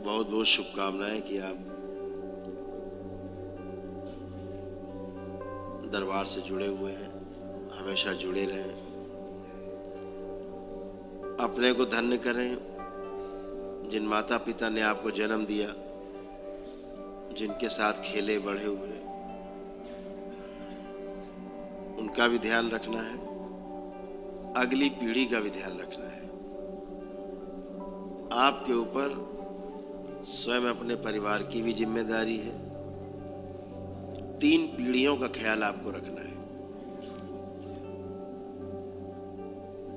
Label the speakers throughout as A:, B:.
A: बहुत बहुत शुभकामनाएं कि आप दरबार से जुड़े हुए हैं, हमेशा जुड़े रहें, अपने को धन्य करें। जिन माता पिता ने आपको जन्म दिया, जिनके साथ खेले बढ़े हुए, उनका भी ध्यान रखना है, अगली पीढ़ी का भी ध्यान रखना है। आपके ऊपर स्वयं अपने परिवार की भी जिम्मेदारी है। 3 पीढ़ियों का ख्याल आपको रखना है।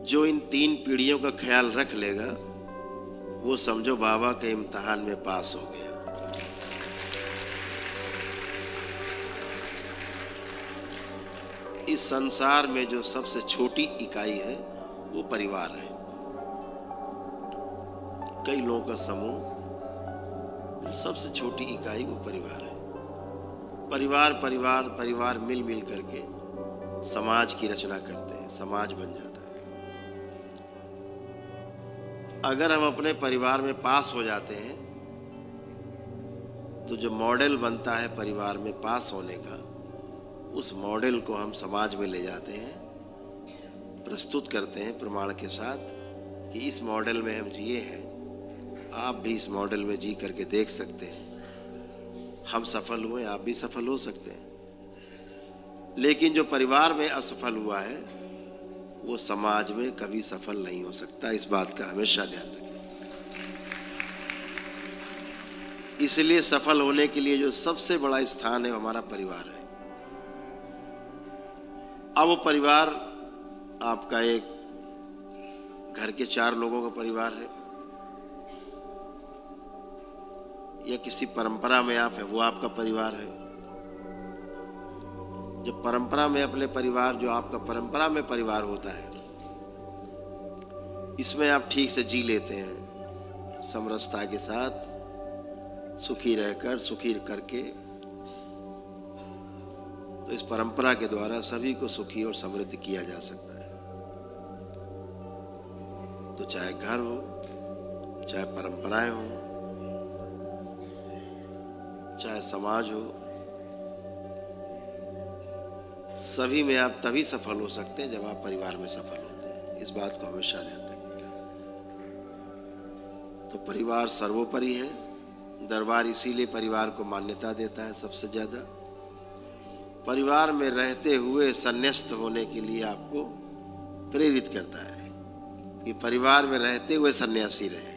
A: जो इन 3 पीढ़ियों का ख्याल रख लेगा, वो समझो बाबा के इम्तिहान में पास हो गया। इस संसार में जो सबसे छोटी इकाई है वो परिवार है। कई लोगों का समूह, जो सबसे छोटी इकाई वो परिवार है। परिवार परिवार परिवार मिल मिल करके समाज की रचना करते हैं, समाज बन जाता है। अगर हम अपने परिवार में पास हो जाते हैं तो जो मॉडल बनता है परिवार में पास होने का, उस मॉडल को हम समाज में ले जाते हैं, प्रस्तुत करते हैं प्रमाण के साथ कि इस मॉडल में हम जिए हैं, आप भी इस मॉडल में जी करके देख सकते हैं। हम सफल हुए, आप भी सफल हो सकते हैं। लेकिन जो परिवार में असफल हुआ है वो समाज में कभी सफल नहीं हो सकता। इस बात का हमेशा ध्यान रखें। इसलिए सफल होने के लिए जो सबसे बड़ा स्थान है, हमारा परिवार है। अब वो परिवार आपका एक घर के 4 लोगों का परिवार है, या किसी परंपरा में आप है, वो आपका परिवार है। जब परंपरा में अपने परिवार, जो आपका परंपरा में परिवार होता है, इसमें आप ठीक से जी लेते हैं, समरसता के साथ, सुखी रहकर, सुखी करके, तो इस परंपरा के द्वारा सभी को सुखी और समृद्ध किया जा सकता है। तो चाहे घर हो, चाहे परंपराएं हो, चाहे समाज हो, सभी में आप तभी सफल हो सकते हैं जब आप परिवार में सफल होते हैं। इस बात को हमेशा ध्यान रखिएगा। तो परिवार सर्वोपरि है। दरबार इसीलिए परिवार को मान्यता देता है सबसे ज्यादा। परिवार में रहते हुए संन्यास्त होने के लिए आपको प्रेरित करता है कि परिवार में रहते हुए सन्यासी रहे।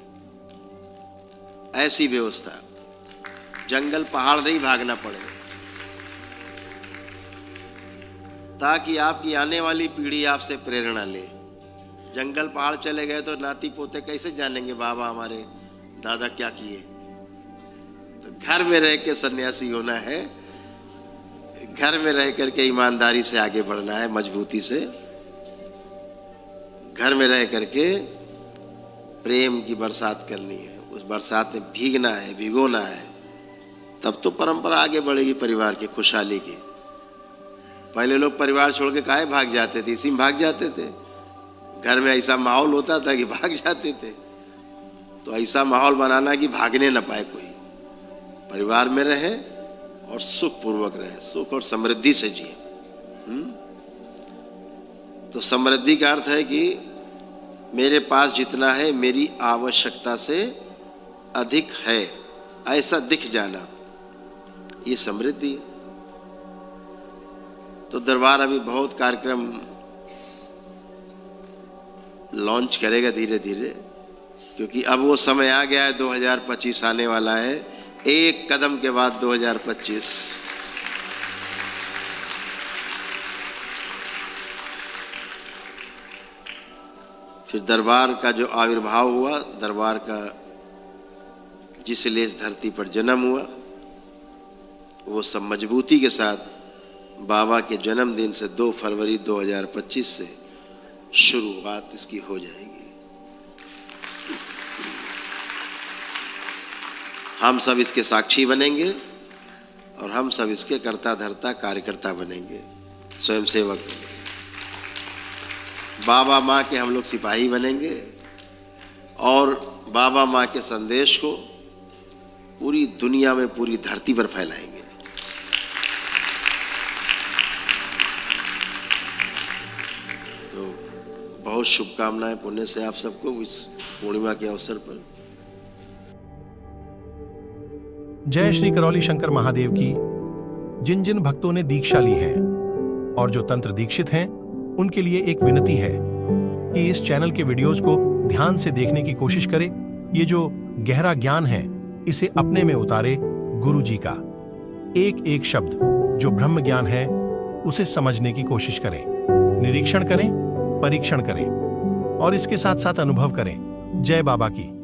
A: ऐसी व्यवस्था, जंगल पहाड़ नहीं भागना पड़े, ताकि आपकी आने वाली पीढ़ी आपसे प्रेरणा ले। जंगल पहाड़ चले गए तो नाती पोते कैसे जानेंगे बाबा हमारे दादा क्या किए। तो घर में रह के सन्यासी होना है, घर में रह करके ईमानदारी से आगे बढ़ना है, मजबूती से घर में रह करके प्रेम की बरसात करनी है, उस बरसात में भीगना है, भिगोना है। तब तो परंपरा आगे बढ़ेगी परिवार की खुशहाली की। पहले लोग परिवार छोड़ के काहे भाग जाते थे? इसी में भाग जाते थे। घर में ऐसा माहौल होता था कि भाग जाते थे। तो ऐसा माहौल बनाना कि भागने न पाए कोई, परिवार में रहे और सुख पूर्वक रहे, सुख और समृद्धि से जिए। तो समृद्धि का अर्थ है कि मेरे पास जितना है मेरी आवश्यकता से अधिक है, ऐसा दिख जाना, ये समृद्धि। तो दरबार अभी बहुत कार्यक्रम लॉन्च करेगा धीरे धीरे, क्योंकि अब वो समय आ गया है। 2025 आने वाला है, एक कदम के बाद 2025। फिर दरबार का जो आविर्भाव हुआ, दरबार का जिसलिए इस धरती पर जन्म हुआ, वो सब मजबूती के साथ बाबा के जन्मदिन से 2 फरवरी 2025 से शुरुआत इसकी हो जाएगी। हम सब इसके साक्षी बनेंगे और हम सब इसके कर्ता धर्ता कार्यकर्ता बनेंगे, स्वयंसेवक बनेंगे। बाबा माँ के हम लोग सिपाही बनेंगे और बाबा माँ के संदेश को पूरी दुनिया में, पूरी धरती पर फैलाएंगे। तो बहुत शुभकामनाएं पुण्य से आप सबको इस पूर्णिमा के अवसर पर।
B: जय श्री करौली शंकर महादेव की। जिन जिन भक्तों ने दीक्षा ली है और जो तंत्र दीक्षित हैं, उनके लिए एक विनती है कि इस चैनल के वीडियोस को ध्यान से देखने की कोशिश करें। ये जो गहरा ज्ञान है, इसे अपने में उतारे। गुरु जी का एक एक शब्द जो ब्रह्म ज्ञान है, उसे समझने की कोशिश करें। निरीक्षण करें, परीक्षण करें और इसके साथ साथ अनुभव करें। जय बाबा की।